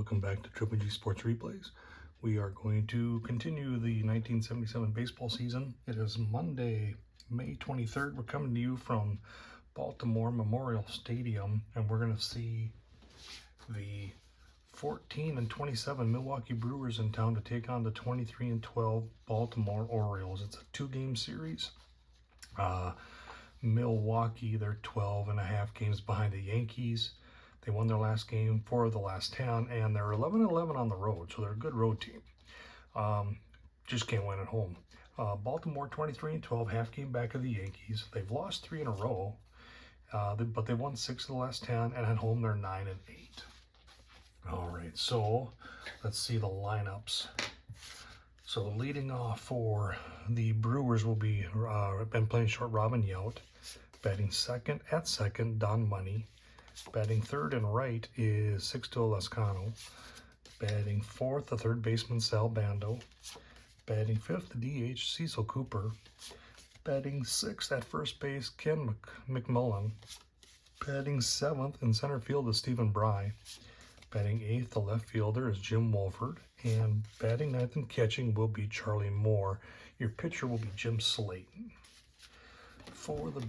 Welcome back to Triple G Sports Replays. We are going to continue the 1977 baseball season. It is Monday, May 23rd. We're coming to you from Baltimore Memorial Stadium, and we're going to see the 14-27 Milwaukee Brewers in town to take on the 23-12 Baltimore Orioles. It's a two-game series. Milwaukee, they're 12.5 games behind the Yankees. They won their last game, 4 of the last 10, and they're 11-11 on the road, so they're a good road team. Just can't win at home. Baltimore 23-12, half game back of the Yankees. They've lost 3 in a row, but they won 6 of the last 10, and at home they're 9-8. All right, so let's see the lineups. So leading off for the Brewers will be been playing short Robin Yount. Batting second at second, Don Money. Batting third and right is Sixto Lascano. Batting fourth, the third baseman Sal Bando. Batting fifth, the DH Cecil Cooper. Batting sixth at first base, Ken McMullen. Batting seventh in center field is Stephen Bry. Batting eighth, the left fielder is Jim Wolford. And batting ninth and catching will be Charlie Moore. Your pitcher will be Jim Slayton. For the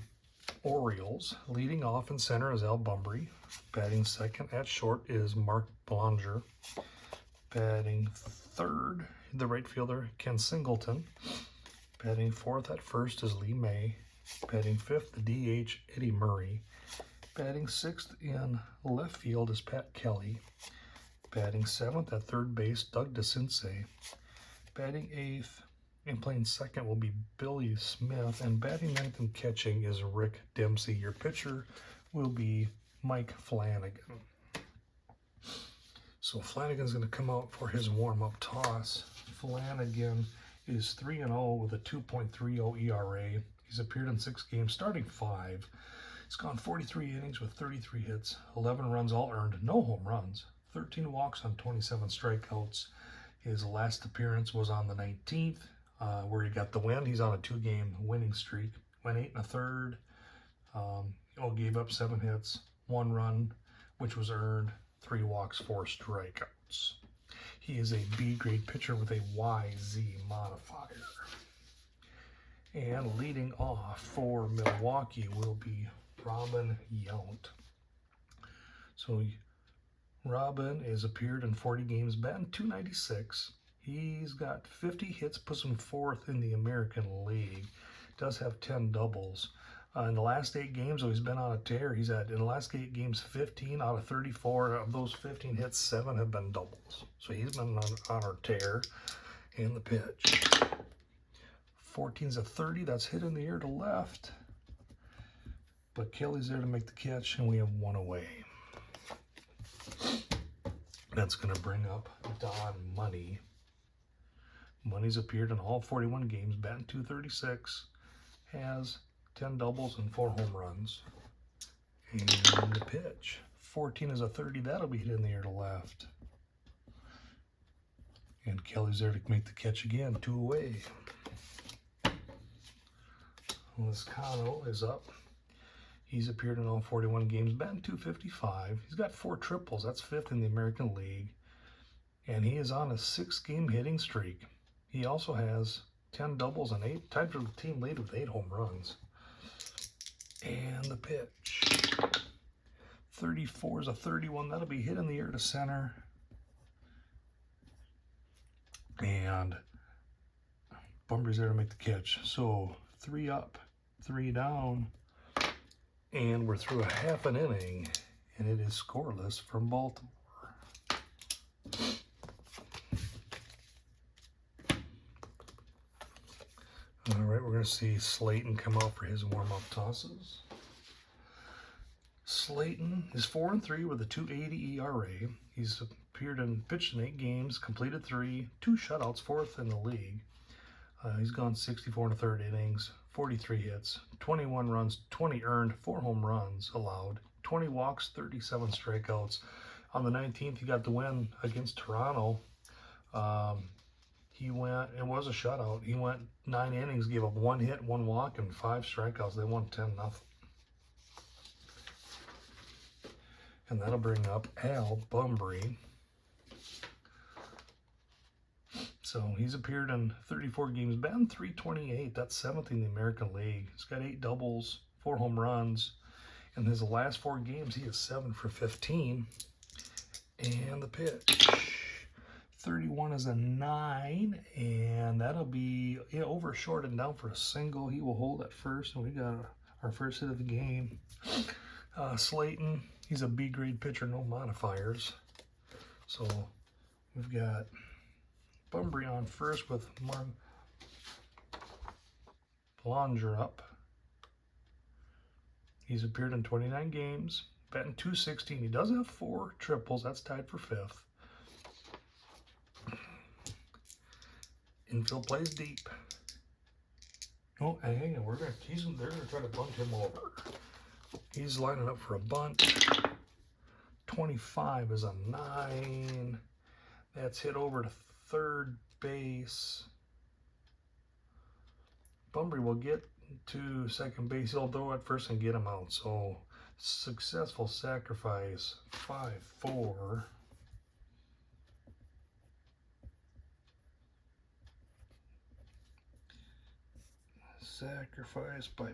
Orioles, leading off in center is Al Bumbry. Batting second at short is Mark Belanger. Batting third, the right fielder Ken Singleton. Batting fourth at first is Lee May. Batting fifth, the DH Eddie Murray. Batting sixth in left field is Pat Kelly. Batting seventh at third base, Doug DeCinces. Batting eighth and playing second will be Billy Smith, and batting ninth and catching is Rick Dempsey. Your pitcher will be Mike Flanagan. So Flanagan's going to come out for his warm-up toss. Flanagan is 3-0 with a 2.30 ERA. He's appeared in 6 games, starting 5. He's gone 43 innings with 33 hits, 11 runs all earned, no home runs, 13 walks on 27 strikeouts. His last appearance was on the 19th. Where he got the win. He's on a 2-game winning streak. Went 8 1/3. Gave up 7 hits, 1 run, which was earned, 3 walks, 4 strikeouts. He is a B-grade pitcher with a YZ modifier. And leading off for Milwaukee will be Robin Yount. So Robin has appeared in 40 games, batting .296. He's got 50 hits, puts him 4th in the American League. Does have 10 doubles. In the last 8 games, he's been on a tear. He's had, in the last 8 games, 15 out of 34. Of those 15 hits, 7 have been doubles. So he's been on a tear. And the pitch. 14's a 30. That's hit in the air to left. But Kelly's there to make the catch, and we have 1 away. That's going to bring up Don Money. Money's appeared in all 41 games, batting .236, has 10 doubles and 4 home runs. And the pitch. 14 is a 30. That'll be hit in the air to left. And Kelly's there to make the catch again, 2 away. Lascano is up. He's appeared in all 41 games, batting .255. He's got 4 triples. That's 5th in the American League. And he is on a 6-game hitting streak. He also has 10 doubles and 8, tied for the team lead with 8 home runs. And the pitch. 34 is a 31. That'll be hit in the air to center. And Bumbry's there to make the catch. So 3 up, 3 down. And we're through a half an inning, and it is scoreless from Baltimore. All right, we're going to see Slayton come out for his warm-up tosses. Slayton is 4-3 with a 2.80 ERA. He's pitched in 8 games, completed 3, 2 shutouts, 4th in the league. He's gone 64 1/3 innings, 43 hits, 21 runs, 20 earned, 4 home runs allowed, 20 walks, 37 strikeouts. On the 19th, he got the win against Toronto. It was a shutout. He went 9 innings, gave up 1 hit, 1 walk, and 5 strikeouts. They won 10-0. And that'll bring up Al Bumbry. So he's appeared in 34 games, batting .328. That's 7th in the American League. He's got 8 doubles, 4 home runs. In his last 4 games, he is 7 for 15. And the pitch. 31 is a 9, and that'll be over short and down for a single. He will hold at first, and we got our first hit of the game. Slayton, he's a B grade pitcher, no modifiers. So we've got Bunbury on first with Belanger up. He's appeared in 29 games, batting .216. He does have 4 triples. That's tied for 5th. Infield plays deep. Oh, hang on. They're gonna try to bunt him over. He's lining up for a bunt. 25 is a 9. That's hit over to third base. Bunbury will get to second base. He'll throw at first and get him out. So successful sacrifice. 5-4. Sacrifice by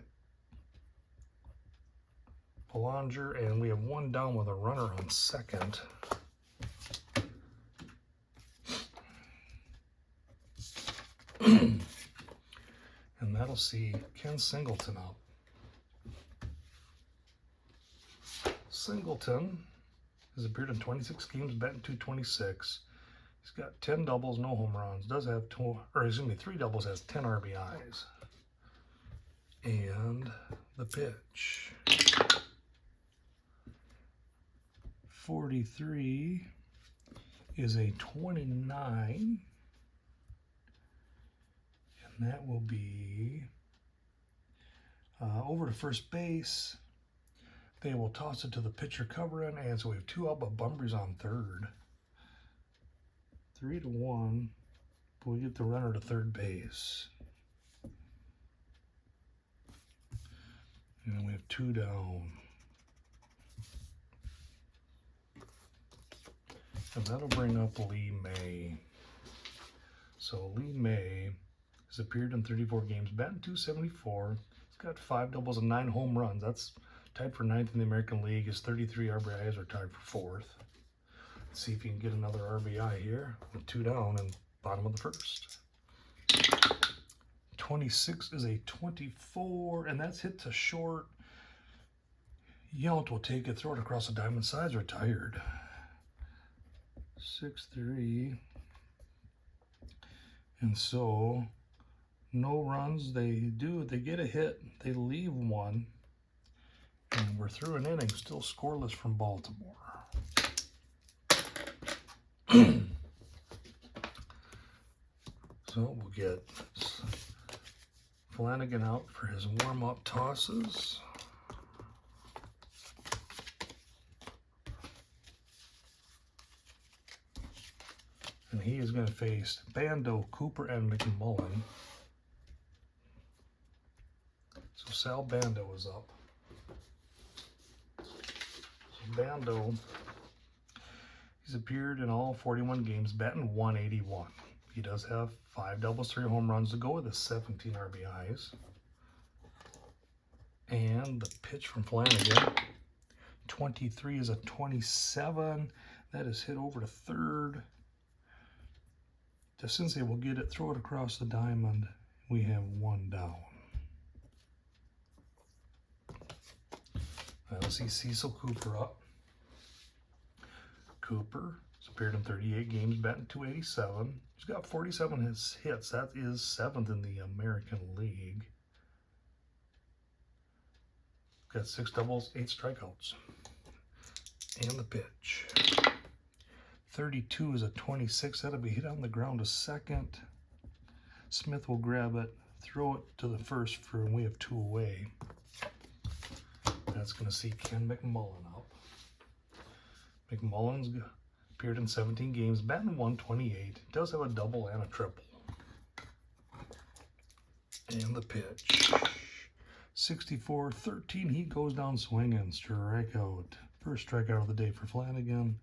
Belanger, and we have 1 down with a runner on second. And that'll see Ken Singleton up. Singleton has appeared in 26 games, batting .226. He's got 10 doubles, no home runs. Does have 3 doubles, has 10 RBIs. And the pitch. 43 is a 29. And that will be over to first base. They will toss it to the pitcher covering, and so we have 2 out, but Bunbury's on third. 3-1, but we get the runner to third base. And we have 2 down. And that'll bring up Lee May. So Lee May has appeared in 34 games, batting .274. He's got 5 doubles and 9 home runs. That's tied for 9th in the American League. His 33 RBIs are tied for 4th. Let's see if he can get another RBI here with 2 down and bottom of the first. 26 is a 24, and that's hit to short. Yount will take it, throw it across the diamond. Sides retired. 6-3. And so, no runs. They get a hit. They leave 1. And we're through an inning, still scoreless from Baltimore. So we'll get Flanagan out for his warm-up tosses. And he is going to face Bando, Cooper, and McMullen. So Sal Bando is up. So Bando, he's appeared in all 41 games, batting .181. He does have 5 doubles, 3 home runs to go with his 17 RBIs. And the pitch from Flanagan, 23 is a 27. That is hit over to third. DeCinces will get it, throw it across the diamond. We have 1 down. Let's see Cecil Cooper up. Cooper has appeared in 38 games, batting .287. He's got 47 hits. That is 7th in the American League. Got 6 doubles, 8 strikeouts. And the pitch. 32 is a 26. That'll be hit on the ground to second. Smith will grab it, throw it to the first and we have 2 away. That's going to see Ken McMullen up. McMullen's appeared in 17 games, batting .128. Does have a double and a triple. And the pitch. 64-13. He goes down swinging. Strikeout. First strikeout of the day for Flanagan.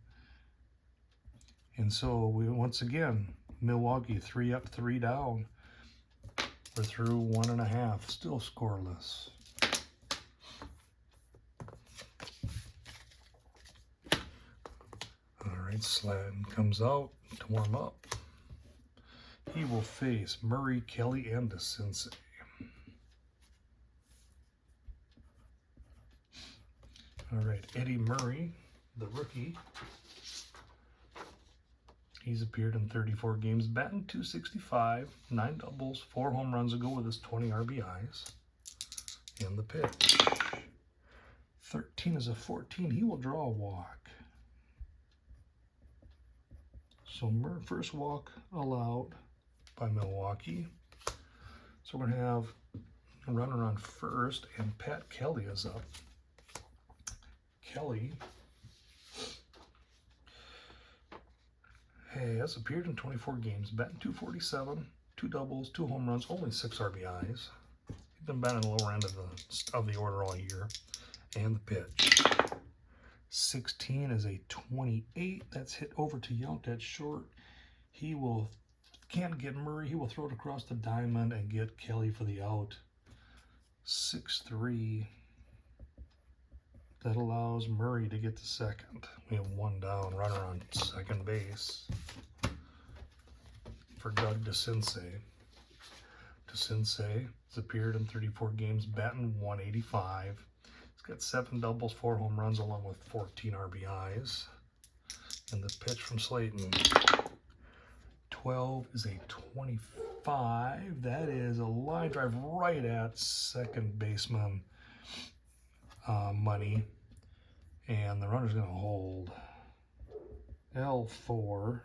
And so we once again, Milwaukee 3 up, 3 down. We're through 1.5, still scoreless. All right, Slatton comes out to warm up. He will face Murray, Kelly, and DeCinces. All right, Eddie Murray, the rookie. He's appeared in 34 games, batting .265, 9 doubles, 4 home runs ago with his 20 RBIs. And the pitch. 13 is a 14. He will draw a walk. So first walk allowed by Milwaukee. So we're going to have a runner on first, and Pat Kelly is up. Kelly has appeared in 24 games, batting .247, 2 doubles, 2 home runs, only 6 RBIs. He's been batting the lower end of the order all year. And the pitch. 16 is a 28. That's hit over to Yount. That's short. He can't get Murray. He will throw it across the diamond and get Kelly for the out. 6-3. That allows Murray to get to second. We have 1 down, runner on second base for Doug DeCinces. DeCinces has appeared in 34 games, batting .185. He's got 7 doubles, 4 home runs, along with 14 RBIs. And the pitch from Slatton. 12 is a 25. That is a line drive right at second baseman Money. And the runner's going to hold L4.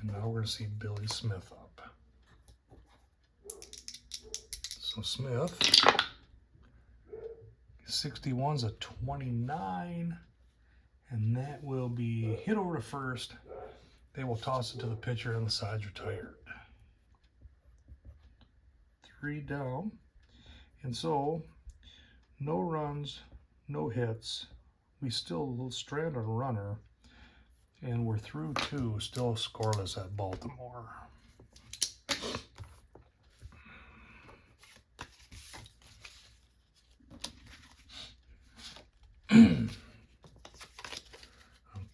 And now we're going to see Billy Smith up. So Smith, 61's a 29, and that will be hit over to first. They will toss it to the pitcher, and the side's retired. 3 down, and so no runs, no hits. We still strand a runner, and we're through 2, still scoreless at Baltimore.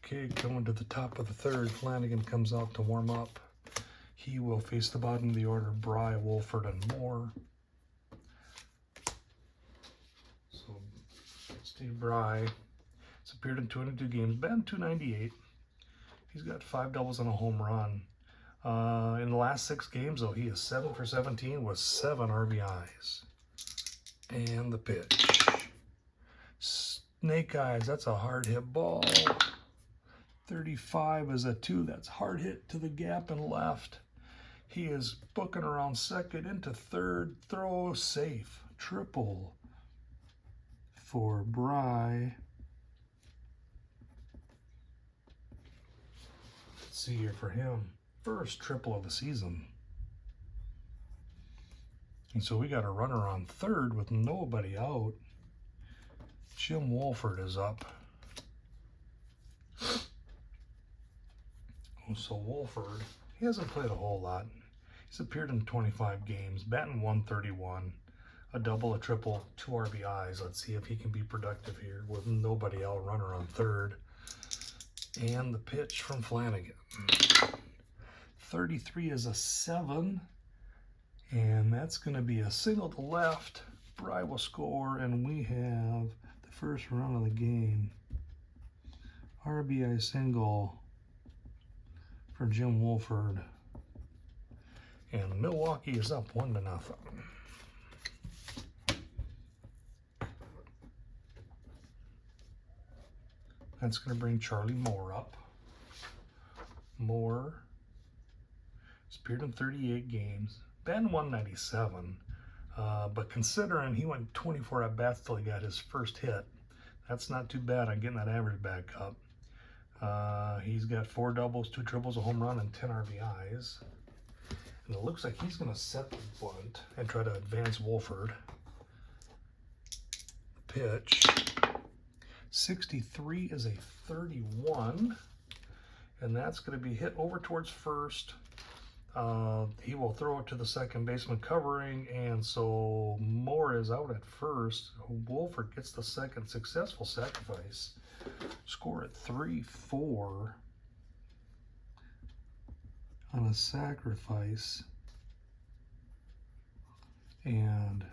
Okay, going to the top of the third, Flanagan comes out to warm up. He will face the bottom of the order, Bry, Wolford, and Moore. So, Steve Bry has appeared in 202 games, batting .298. He's got 5 doubles and a home run. In the last 6 games, though, he is 7 for 17 with 7 RBIs. And the pitch. Snake eyes, that's a hard hit ball. 35 is a 2. That's hard hit to the gap and left. He is booking around second into third. Throw safe. Triple for Bry. Let's see here for him. First triple of the season. And so we got a runner on third with nobody out. Jim Wolford is up. So Wolford, he hasn't played a whole lot. He's appeared in 25 games, batting .131, a double, a triple, 2 RBIs. Let's see if he can be productive here with nobody out, runner on third. And the pitch from Flanagan. 33 is a 7, and that's going to be a single to left. Bry will score, and we have the first run of the game. RBI single for Jim Wolford. And Milwaukee is up 1-0. That's going to bring Charlie Moore up. Moore has appeared in 38 games, batting .197. But considering he went 24 at bats till he got his first hit, that's not too bad on getting that average back up. He's got 4 doubles, 2 triples, a home run, and 10 RBIs. And it looks like he's going to set the bunt and try to advance Wolford. Pitch. 63 is a 31, and that's going to be hit over towards first. He will throw it to the second baseman covering, and so Moore is out at first. Wolford gets the second successful sacrifice. Score at 3-4 on a sacrifice, and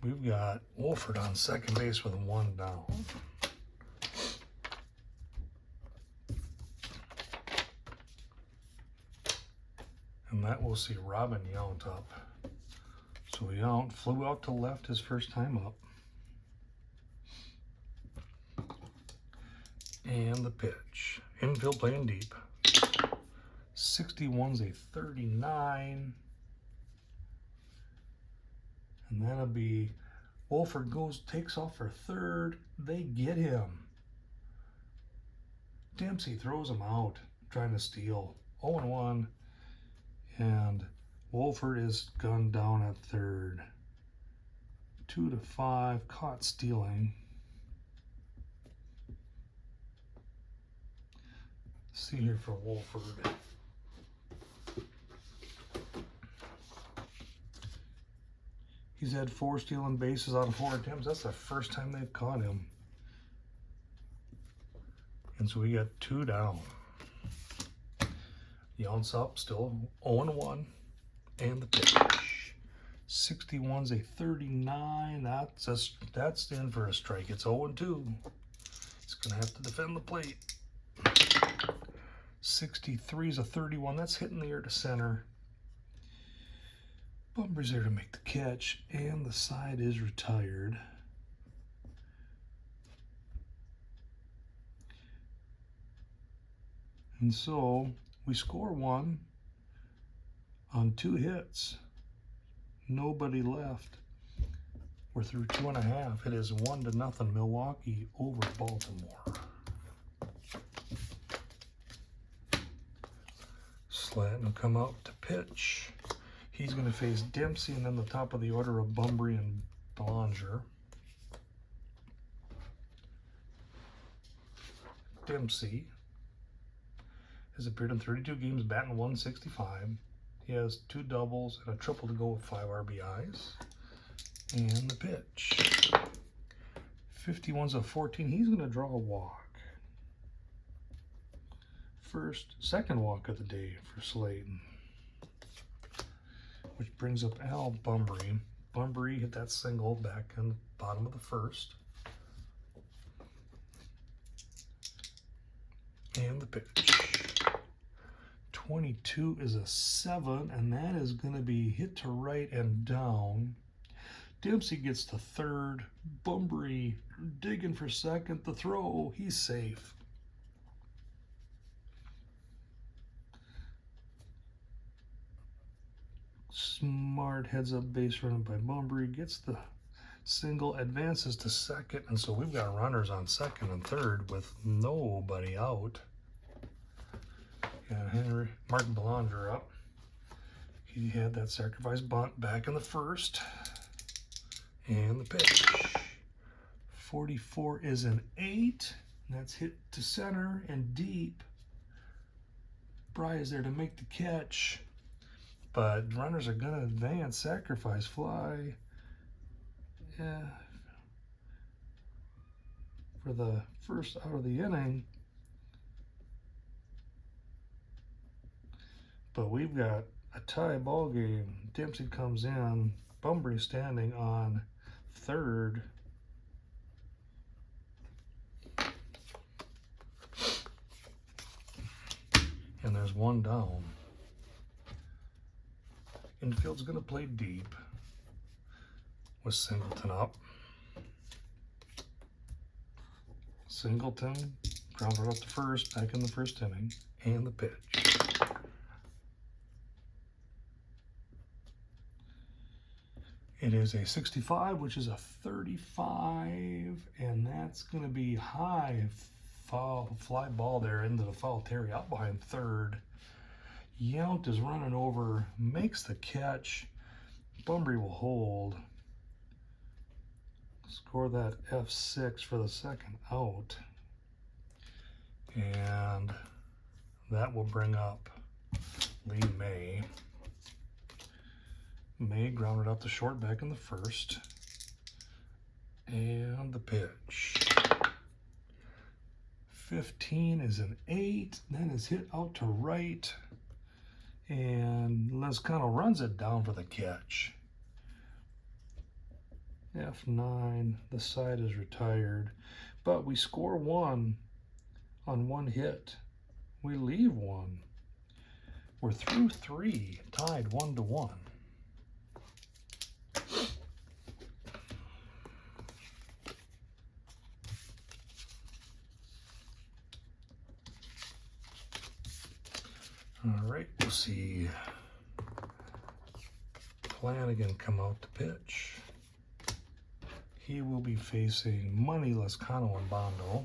we've got Wolford on second base with 1 down. And that will see Robin Yount up. So Yount flew out to left his first time up. And the pitch. Infield playing deep. 61's a 39. And that'll be Wolford takes off for third. They get him. Dempsey throws him out, trying to steal. 0-1. And Wolford is gunned down at third. 2-5, caught stealing. See here for Wolford. He's had 4 stealing bases out of 4 attempts. That's the first time they've caught him. And so we got 2 down. Yount's up, still 0-1, and the pitch. 61's a 39. That's in for a strike. It's 0-2. It's gonna have to defend the plate. 63's a 31. That's hitting the air to center. Bumber's there to make the catch, and the side is retired. And so we score 1 on 2 hits. Nobody left. We're through 2.5. It is 1-0 Milwaukee over Baltimore. Slatton will come out to pitch. He's going to face Dempsey, and then the top of the order of Bunbury and Belanger. Dempsey has appeared in 32 games, batting .165. He has 2 doubles and a triple to go with 5 RBIs. And the pitch. 51's a 14. He's going to draw a walk. Second walk of the day for Slayton. Which brings up Al Bunbury. Bunbury hit that single back in the bottom of the first. And the pitch. 22 is a 7, and that is going to be hit to right and down. Dempsey gets to third. Bunbury digging for second. The throw, he's safe. Smart heads up base running by Bunbury, gets the single, advances to second, and so we've got runners on second and third with nobody out. Got Martin Belanger up. He had that sacrifice bunt back in the first. And the pitch. 44 is an 8. That's hit to center and deep. Bry is there to make the catch. But runners are going to advance. Sacrifice fly. Yeah. For the first out of the inning. But we've got a tie ball game. Dempsey comes in. Bunbury standing on third. And there's 1 down. Infield's going to play deep with Singleton up. Singleton grounded up to first, back in the first inning, and the pitch. It is a 65, which is a 35, and that's going to be high. Foul fly ball there into the foul Terry out behind third. Yount is running over, makes the catch. Bunbury will hold. Score that F6 for the second out. And that will bring up Lee May. May grounded out the short back in the first. And the pitch. 15 is an 8, then is hit out to right. And Lezcano runs it down for the catch. F9, the side is retired. But we score 1 on 1 hit. We leave 1. We're through 3, tied 1-1. All right, we'll see Flanagan come out to pitch. He will be facing Money, Lezcano, and Bondo.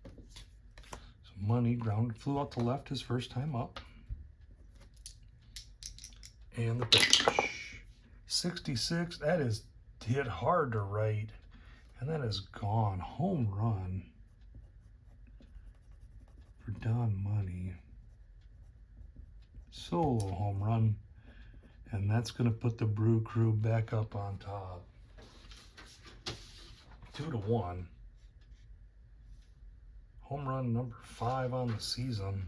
So Money grounded, flew out to left his first time up. And the pitch. 66, that is hit hard to right, and that is gone. Home run for Don Money. Solo home run, and that's going to put the Brew Crew back up on top. 2-1. Home run number 5 on the season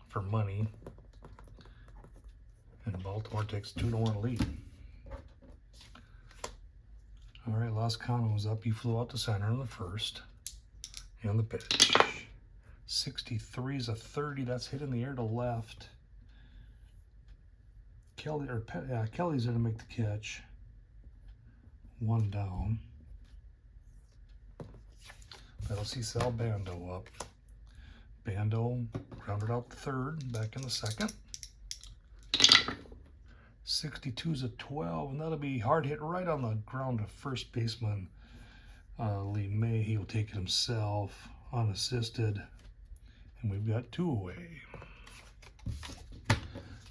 for Money. And Baltimore takes 2-1 lead. All right, Lezcano was up. He flew out to center in the first. And the pitch. 63 is a 30. That's hit in the air to left. Kelly's going to make the catch. 1 down. That'll see Sal Bando up. Bando grounded out the third, back in the second. 62 is a 12, and that'll be hard hit right on the ground to first baseman Lee May. He'll take it himself, unassisted, and we've got 2 away,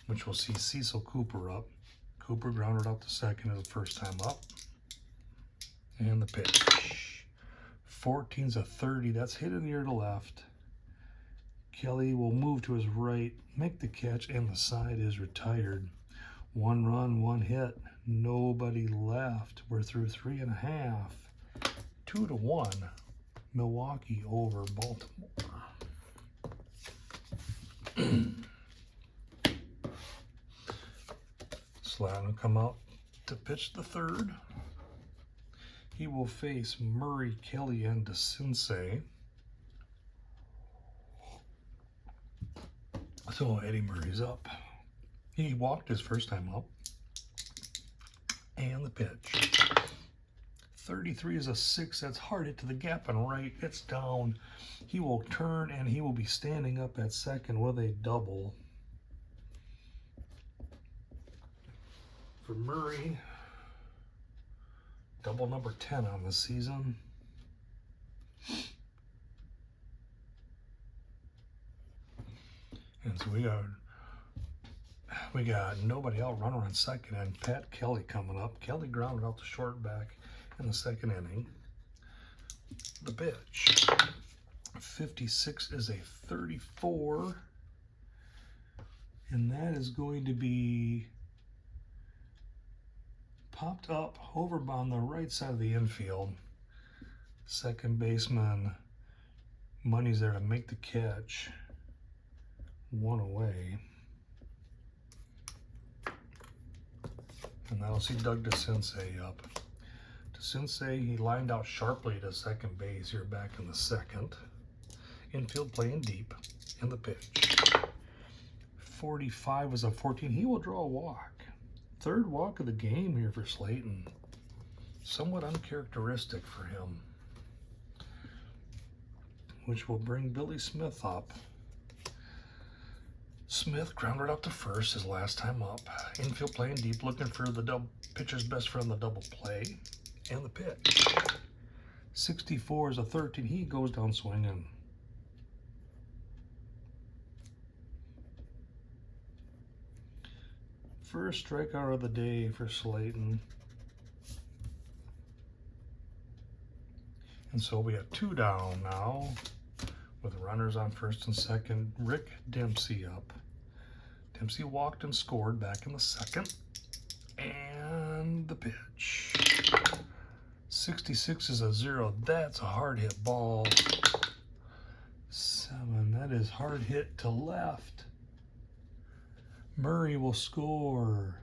which will see Cecil Cooper up. Cooper grounded out the second as the first time up. And the pitch. 14's a 30. That's hit in the air to left. Kelly will move to his right, make the catch, and the side is retired. 1 run, 1 hit. Nobody left. We're through 3.5. 2-1. Milwaukee over Baltimore. Slatton will come out to pitch the third. He will face Murray, Kelly, and DeCinces. So Eddie Murray's up. He walked his first time up. And the pitch. 33 is a 6. That's hard hit to the gap and right. It's down. He will turn, and he will be standing up at second with a double. For Murray, double number 10 on the season. And so we got nobody out, runner on second, and Pat Kelly coming up. Kelly grounded out the short back in the second inning. The pitch. 56 is a 34. And that is going to be popped up over on the right side of the infield. Second baseman Money's there to make the catch. 1 away. And that'll see Doug DeCinces up. DeCinces, he lined out sharply to second base here back in the second. Infield playing deep. In the pitch. 45 was a 14. He will draw a walk. Third walk of the game here for Slayton. Somewhat uncharacteristic for him. Which will bring Billy Smith up. Smith grounded out to first his last time up. Infield playing deep, looking for the pitcher's best friend, the double play. And the pitch. 64 is a 13. He goes down swinging. First strikeout of the day for Slayton. And so we have 2 down now with runners on first and second. Rick Dempsey up. Dempsey walked and scored back in the second. And the pitch. 66 is a 0. That's a hard hit ball. 7. That is hard hit to left. Murray will score.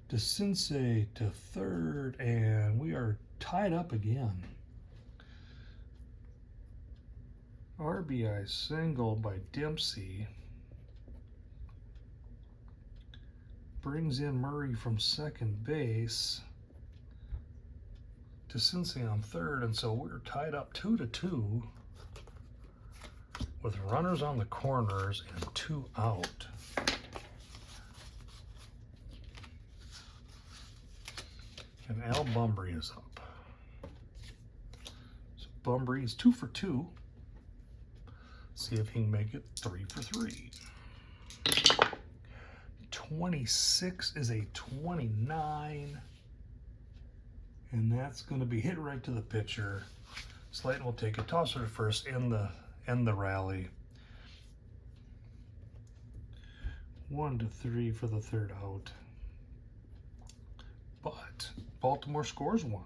DeCinces to third, and we are tied up again. RBI single by Dempsey. Brings in Murray from second base. DeCinces on third, and so we're tied up 2-2 with runners on the corners and 2 out. And Al Bumbry is up. So Bumbry is 2 for 2. See if he can make it 3 for 3. 26 is a 29. And that's going to be hit right to the pitcher. Slayton will take a tosser to first, end the rally. 1-3 for the third out. But Baltimore scores 1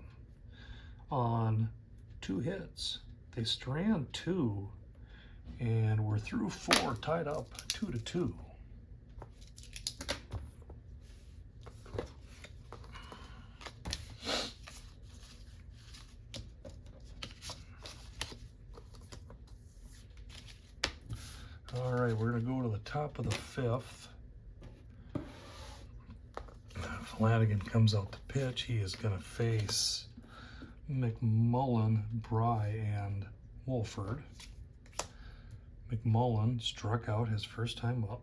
on 2 hits. They strand 2, and we're through 4, tied up 2-2. All right, we're going to go to the top of the 5th. Flanagan comes out to pitch. He is going to face McMullen, Bry, and Wolford. McMullen struck out his first time up.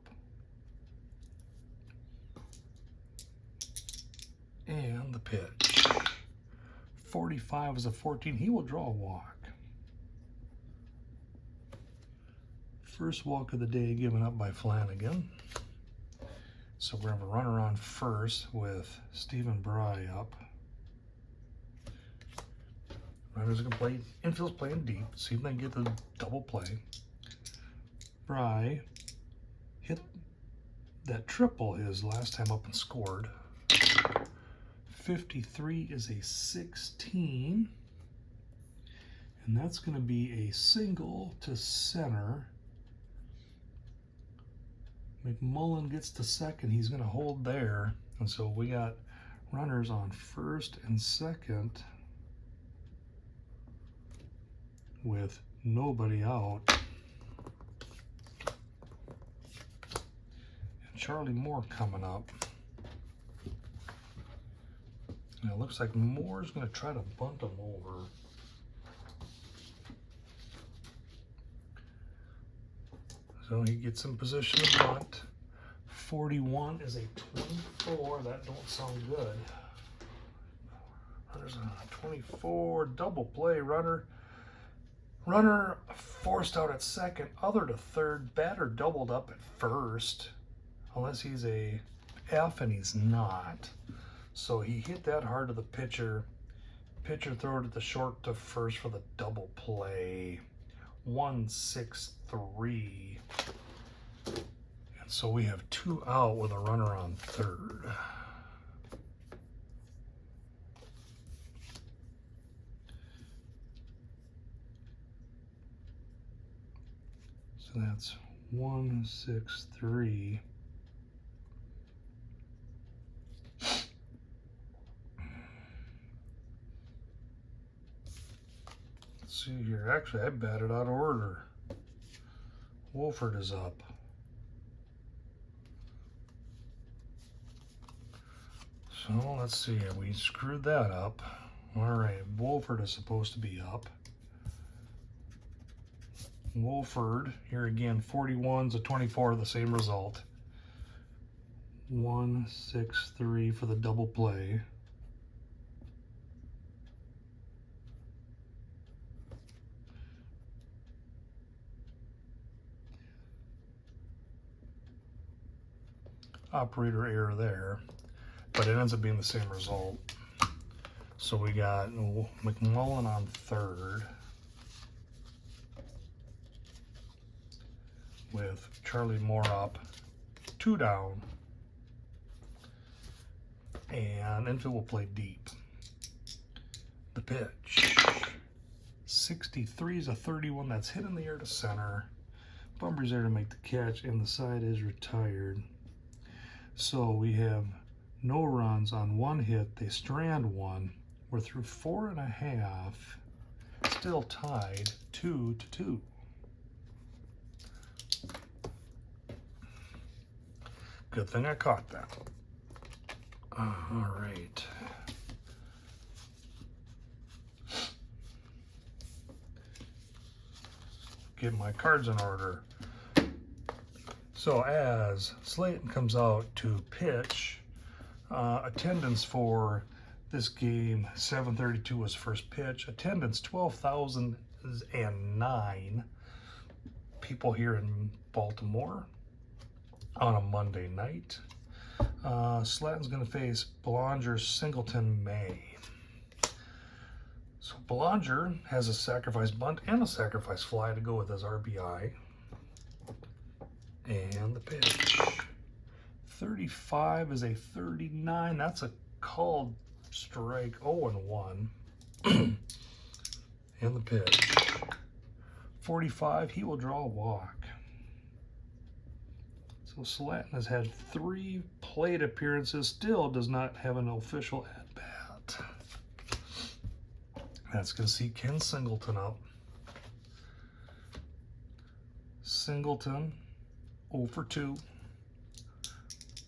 And the pitch. 45 is a 14. He will draw a walk. First walk of the day given up by Flanagan. So we're going to have a runner on first with Stephen Bry up. Runners are going to play, infield's playing deep, see if they can get the double play. Bry hit that triple his last time up and scored. 53 is a 16. And that's going to be a single to center. McMullen gets to second. He's going to hold there. And so we got runners on first and second with nobody out. And Charlie Moore coming up. And it looks like Moore's going to try to bunt him over. So he gets in position to bunt. 41 is a 24. That don't sound good. Runners on 24. Double play. Runner forced out at second. Other to third. Batter doubled up at first. Unless he's a F, and he's not. So he hit that hard to the pitcher. Pitcher threw it at the short to first for the double play. 1-6-3. And so we have 2 out with a runner on third. So that's 1-6-3. Let's see here. Actually, I batted out of order. Wolford is up. So let's see here. We screwed that up. All right, Wolford is supposed to be up. Wolford, here again, 41's a 24, the same result. 1-6-3 for the double play. operator error there, but it ends up being the same result. So we got McMullen on third with Charlie Moore up, 2 down, and infield will play deep. The pitch, 63 is a 31, that's hit in the air to center. Bumber's there to make the catch, and the side is retired. So we have no runs on 1 hit. They strand 1. We're through 4.5. Still tied 2-2. Good thing I caught that. All right. Get my cards in order. So as Slayton comes out to pitch, attendance for this game, 7:32 was first pitch. Attendance, 12,009 people here in Baltimore on a Monday night. Slayton's going to face Belanger, Singleton, May. So Belanger has a sacrifice bunt and a sacrifice fly to go with his RBI. And the pitch. 35 is a 39. That's a called strike, 0-1. And the pitch. 45, he will draw a walk. So Slayton has had 3 plate appearances, still does not have an official at-bat. That's going to see Ken Singleton up. Singleton, 0 for 2.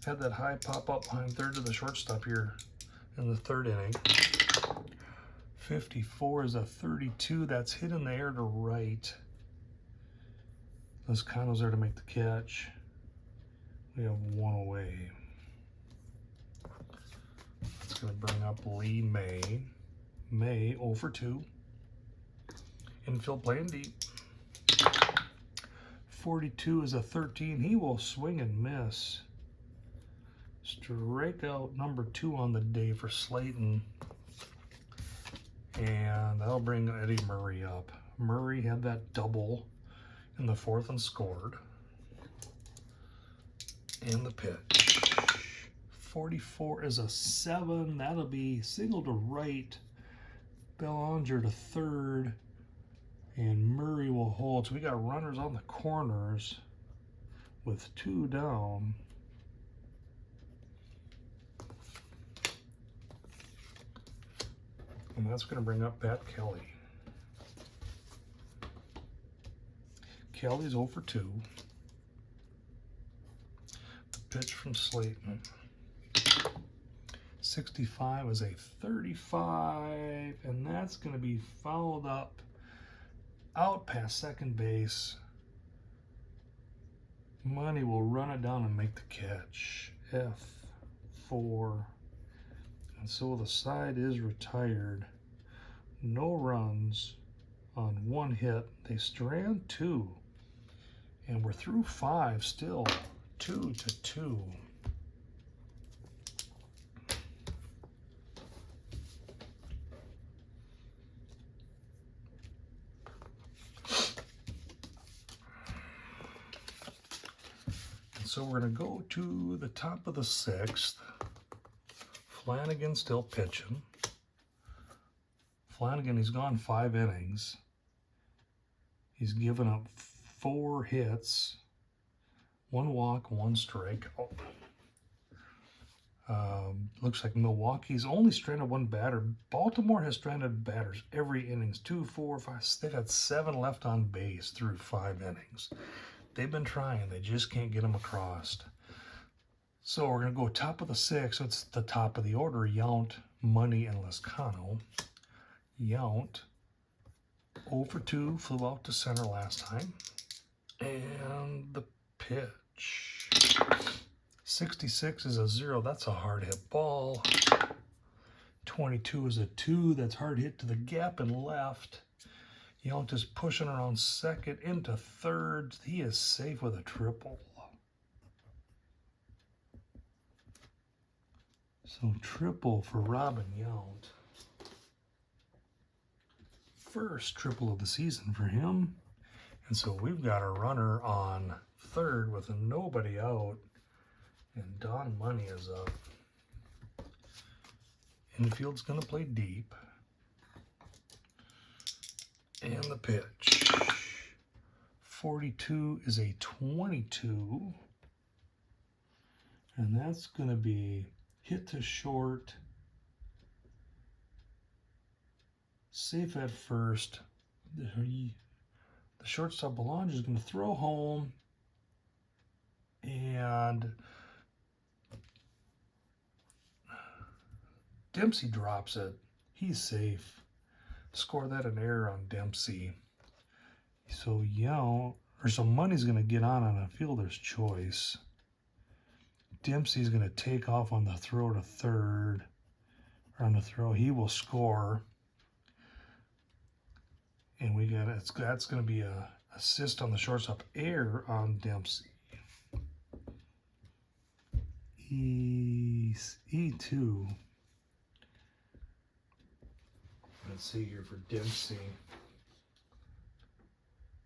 Had that high pop up behind third to the shortstop here in the 3rd inning. 54 is a 32. That's hit in the air to right. Lozano's there to make the catch. We have 1 away. It's going to bring up Lee May. May, 0 for 2. Infield playing deep. 42 is a 13. He will swing and miss. Strikeout number 2 on the day for Slayton. And that'll bring Eddie Murray up. Murray had that double in the 4th and scored. And the pitch. 44 is a 7. That'll be single to right. Belanger to third. And Murray will hold. So we got runners on the corners with 2 down. And that's going to bring up Pat Kelly. Kelly's 0 for 2. The pitch from Slayton. 65 is a 35, and that's going to be fouled up out past second base. Money will run it down and make the catch. F4. And so the side is retired. No runs on 1 hit. They strand 2. And we're through 5 still. 2-2. So we're going to go to the top of the 6th. Flanagan still pitching. Flanagan, he's gone 5 innings. He's given up 4 hits, 1 walk, 1 strikeout. Looks like Milwaukee's only stranded 1 batter. Baltimore has stranded batters every innings. 2, 4, 5. They've had 7 left on base through 5 innings. They've been trying. They just can't get them across. So we're going to go top of the 6th. So it's the top of the order. Yount, Money, and Lozano. Yount, 0 for 2, flew out to center last time. And the pitch. 66 is a 0. That's a hard hit ball. 22 is a 2. That's hard hit to the gap and left. Yount is pushing around second into third. He is safe with a triple. So triple for Robin Yount. First triple of the season for him. And so we've got a runner on third with nobody out. And Don Money is up. Infield's going to play deep. And the pitch. 42 is a 22. And that's going to be hit to short. Safe at first. The shortstop Belanger is going to throw home. And Dempsey drops it. He's safe. Score that an error on Dempsey. So so Money's going to get on a fielder's choice. Dempsey's going to take off on the throw to third. Or on the throw, he will score. And that's going to be a assist on the shortstop, error on Dempsey. E2. Let's see here for Dempsey.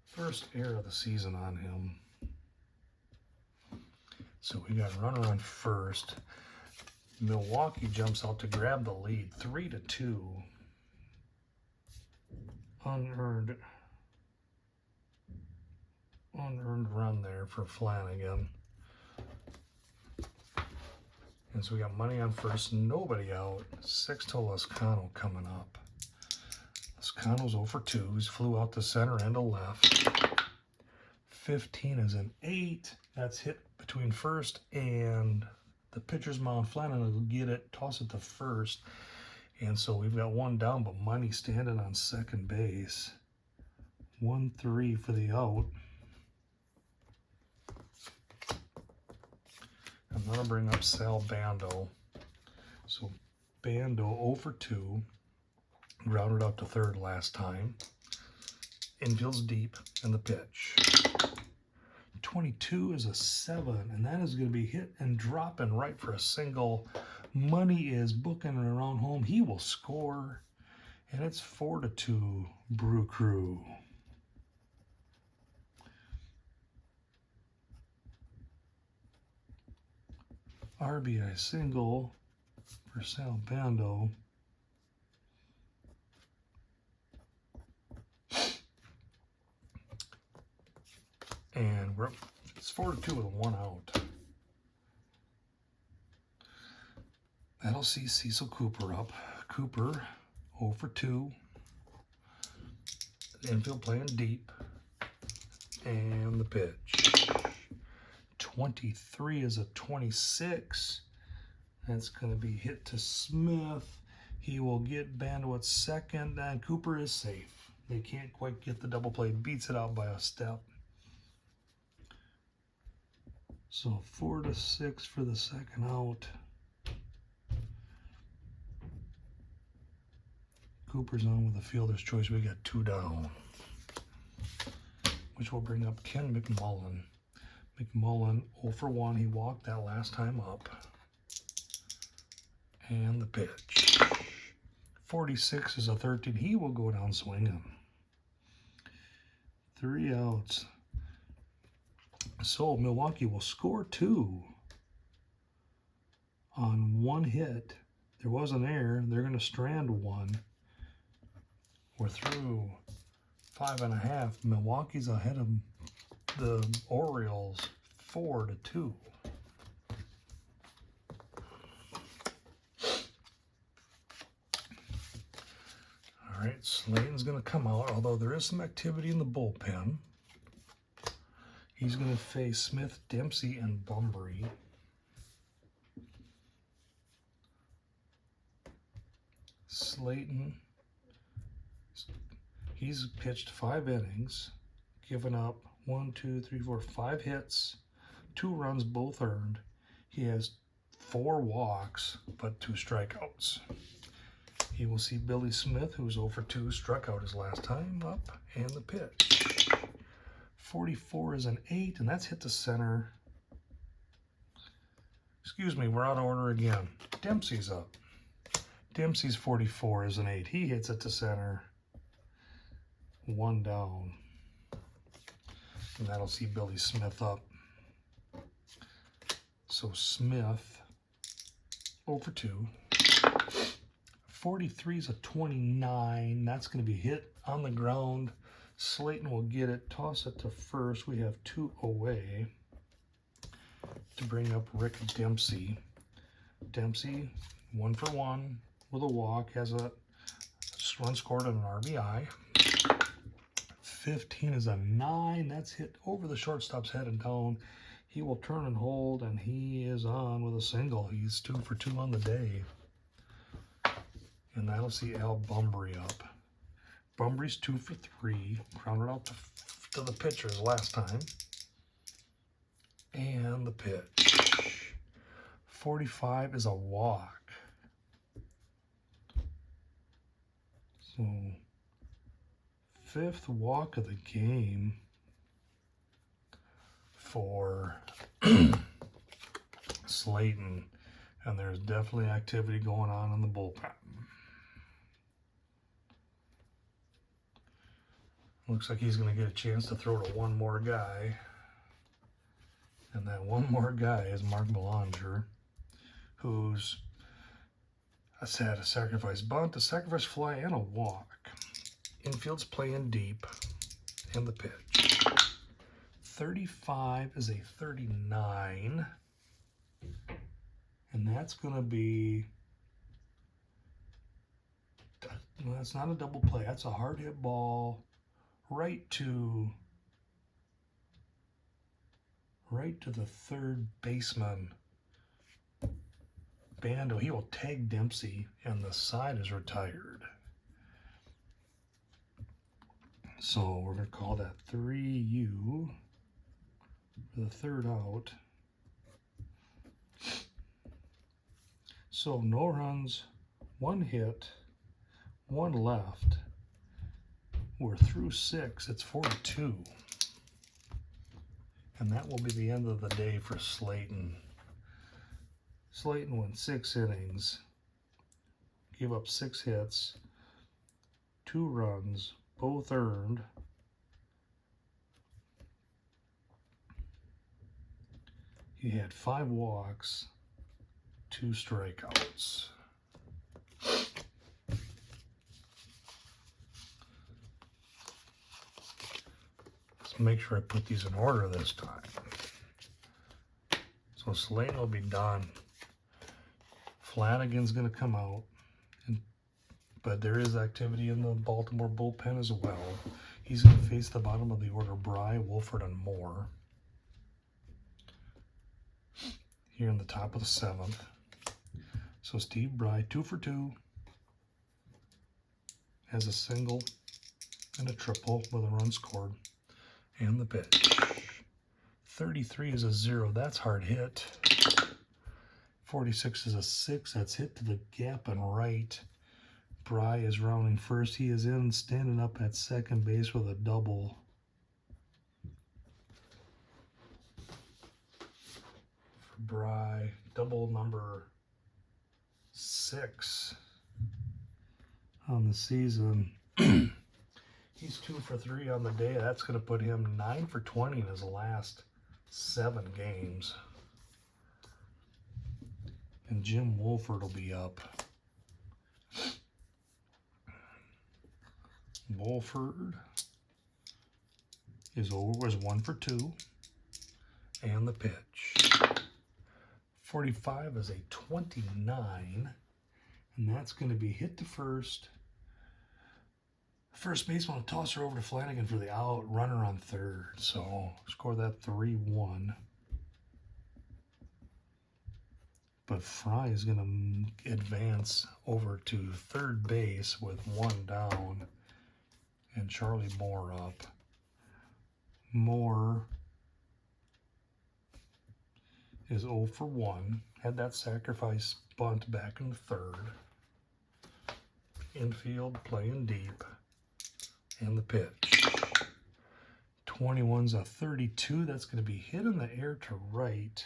First error of the season on him. So we got a runner on first. Milwaukee jumps out to grab the lead, 3-2. Unearned run there for Flanagan. And so we got Money on first, nobody out. Sexto Lascano coming up. Lascano's 0 for 2. He's flew out to center and to left. 15 is an 8. That's hit between first and the pitcher's mound. Flanagan will get it, toss it to first. And so we've got one down, but Money standing on second base. 1-3 for the out. I'm going to bring up Sal Bando. So Bando 0 for 2. Grounded out to third last time. Infield's deep, and the pitch. 22 is a 7, and that is going to be hit and dropping right for a single. Money is booking around home. He will score, and it's 4-2 Brew Crew. RBI single for Sal Bando. And it's 4-2 with 1 out. That'll see Cecil Cooper up. Cooper 0 for 2. Infield playing deep. And the pitch. 23 is a 26. That's going to be hit to Smith. He will get Bando at second, and Cooper is safe. They can't quite get the double play. Beats it out by a step. So 4-6 for the second out. Cooper's on with a fielder's choice. We got 2 down, which will bring up Ken McMullen. McMullen 0 for 1. He walked that last time up. And the pitch. 46 is a 13. He will go down swinging. 3 outs. So Milwaukee will score 2 on 1 hit. There was an error. They're going to strand 1. We're through 5.5. Milwaukee's ahead of the Orioles 4-2. All right, Slayton's going to come out, although there is some activity in the bullpen. He's going to face Smith, Dempsey, and Bunbury. Slayton, he's pitched 5 innings, given up 5 hits, 2 runs, both earned. He has 4 walks, but 2 strikeouts. He will see Billy Smith, who's 0 for 2, struck out his last time up, and the pitch. 44 is an 8, and that's hit to center. Excuse me, we're out of order again. Dempsey's up. Dempsey's 44 is an 8. He hits it to center. 1 down. And that'll see Billy Smith up. So Smith, 0 for 2. 43 is a 29. That's going to be hit on the ground. Slayton will get it, toss it to first. We have 2 away to bring up Rick Dempsey. Dempsey, 1 for 1 with a walk, has a run scored on an RBI. 15 is a 9. That's hit over the shortstop's head and down. He will turn and hold, and he is on with a single. He's 2 for 2 on the day. And that'll see Al Bumbry up. Bumbry's 2 for 3. Grounded out to the pitchers last time. And the pitch. 45 is a walk. So, 5th walk of the game for Slayton. And there's definitely activity going on in the bullpen. Looks like he's going to get a chance to throw to one more guy. And that one more guy is Mark Belanger, who's had a sacrifice bunt, a sacrifice fly, and a walk. Infield's playing deep. And the pitch. 35 is a 39. And that's going to be, well, that's not a double play. That's a hard hit ball right to the third baseman. Bando, he will tag Dempsey, and the side is retired. So we're going to call that 3U for the third out. So no runs, 1 hit, 1 left. We're through 6. It's 4-2. And that will be the end of the day for Slayton. Slayton went 6 innings, gave up 6 hits, 2 runs, both earned. He had 5 walks, 2 strikeouts. Let's make sure I put these in order this time. So Slayton will be done. Flanagan's going to come out, but there is activity in the Baltimore bullpen as well. He's going to face the bottom of the order, Bry, Wolford, and Moore. Here in the top of the 7th. So Steve Bry, 2 for 2, has a single and a triple with a run scored, and the pitch. 33 is a 0. That's hard hit. 46 is a 6. That's hit to the gap and right. Bry is rounding first. He is in, standing up at second base with a double. For Bry, double number 6 on the season. He's 2 for 3 on the day. That's going to put him 9 for 20 in his last 7 games. And Jim Wolford will be up. Wolford was 1 for 2. And the pitch. 45 is a 29. And that's going to be hit to first. First baseman will toss her over to Flanagan for the out. Runner on third. So score that 3-1. But Fry is going to advance over to third base with 1 down. And Charlie Moore up. Moore is 0 for 1. Had that sacrifice bunt back in the third. Infield playing deep. And the pitch. 21's a 32. That's going to be hit in the air to right.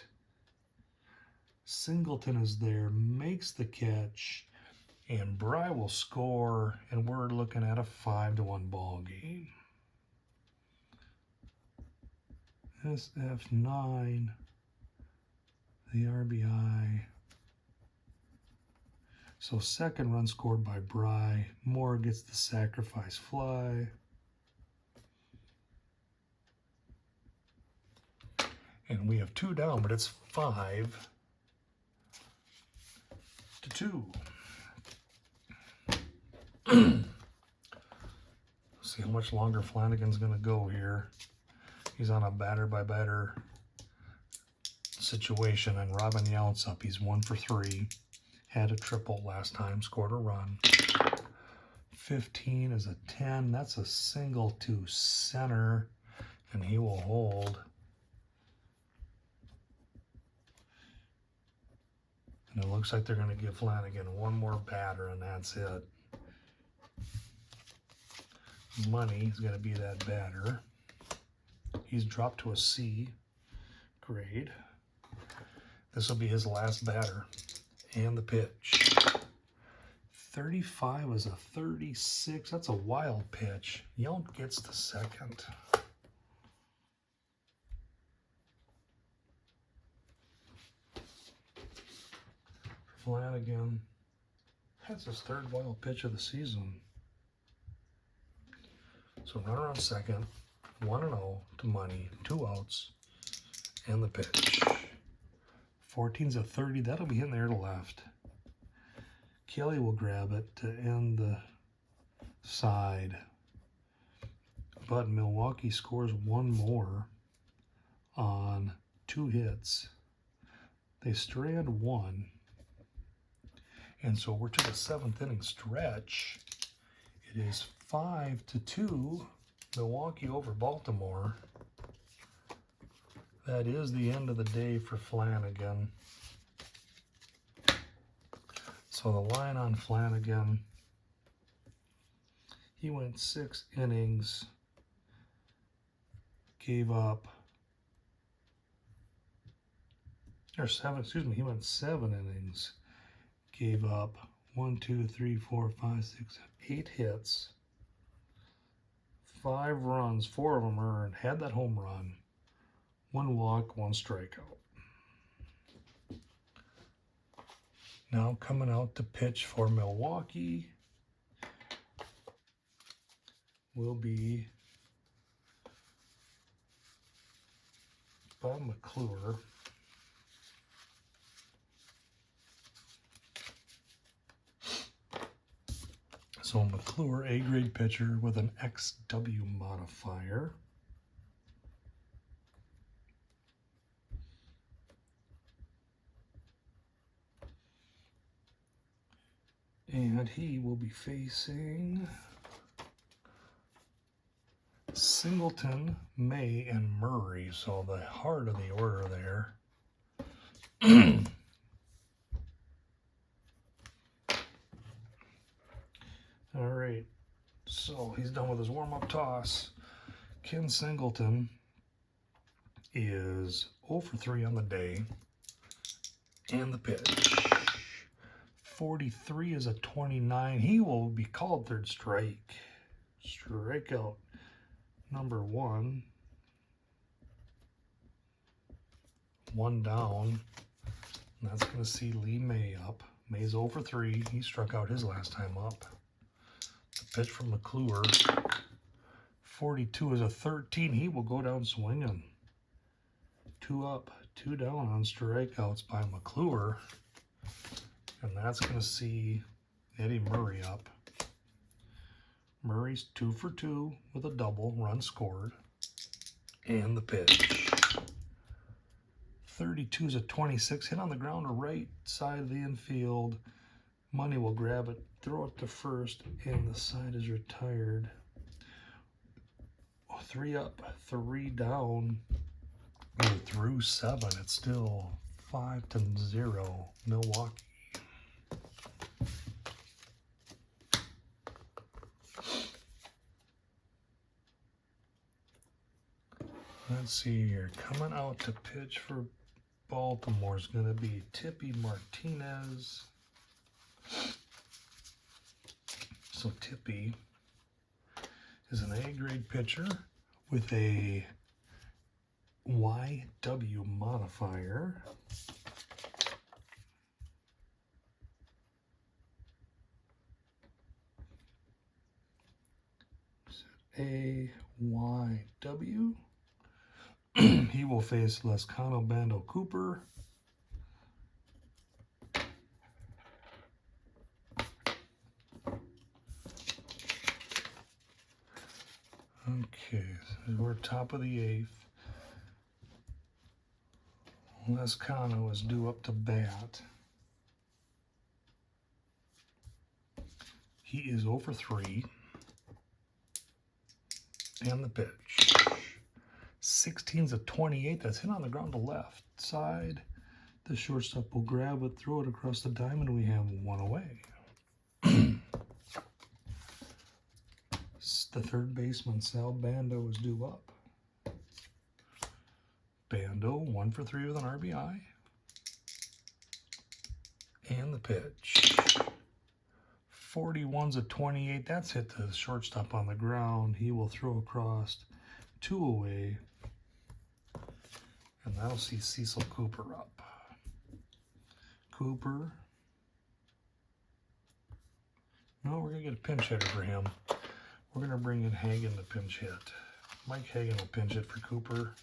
Singleton is there, makes the catch, and Bry will score, and we're looking at a 5-1 ball game. SF9, the RBI. So second run scored by Bry. Moore gets the sacrifice fly. And we have 2 down, but it's 5-2. See how much longer Flanagan's going to go here. He's on a batter-by-batter situation, and Robin Yount's up. He's 1 for 3. Had a triple last time, scored a run. 15 is a 10. That's a single to center, and he will hold. And it looks like they're going to give Flanagan one more batter, and that's it. Money is going to be that batter. He's dropped to a C grade. This will be his last batter. And the pitch. 35 is a 36. That's a wild pitch. Yount gets the second. Flanagan. That's his 3rd wild pitch of the season. So runner on second, 1-0 to Money, 2 outs, and the pitch. 14's a 30. That'll be hitting there to left. Kelly will grab it to end the side. But Milwaukee scores 1 more on 2 hits. They strand 1. And so we're to the 7th inning stretch. It is 5-2, Milwaukee over Baltimore. That is the end of the day for Flanagan. So the line on Flanagan, he went 6 innings, gave up, or 7, excuse me, he went 7 innings, gave up 1, 2, 3, 4, 5, 6, 8 hits, 5 runs, 4 of them earned, had that home run, 1 walk, 1 strikeout. Now coming out to pitch for Milwaukee will be Bob McClure. So McClure, A-grade pitcher with an XW modifier. And he will be facing Singleton, May, and Murray. So the heart of the order there. All right. So he's done with his warm-up toss. Ken Singleton is 0 for 3 on the day. And the pitch. 43 is a 29. He will be called third strike. Strikeout number 1. 1 down. And that's going to see Lee May up. May's 0 for 3. He struck out his last time up. The pitch from McClure. 42 is a 13. He will go down swinging. 2 up, 2 down on strikeouts by McClure. And that's going to see Eddie Murray up. Murray's 2 for 2 with a double, run scored. And the pitch. 32 is a 26, hit on the ground to right side of the infield. Money will grab it, throw it to first, and the side is retired. 3 up, 3 down. We're through 7. It's still 5-0 Milwaukee. Let's see here. Coming out to pitch for Baltimore is going to be Tippy Martinez. So Tippy is an A-grade pitcher with a YW modifier. AYW. He will face Lescano Bando Cooper. Okay, so we're top of the 8th. Lescano is due up to bat. He is 0 for 3. And the pitch. 16's a 28. That's hit on the ground to left side. The shortstop will grab it, throw it across the diamond. We have 1 away. The third baseman, Sal Bando, is due up. Bando, 1 for 3 with an RBI. And the pitch. 41's a 28. That's hit the shortstop on the ground. He will throw across, 2 away. And that'll see Cecil Cooper up. Cooper. No, we're going to get a pinch hitter for him. We're going to bring in Hagen to pinch hit. Mike Hagen will pinch hit for Cooper.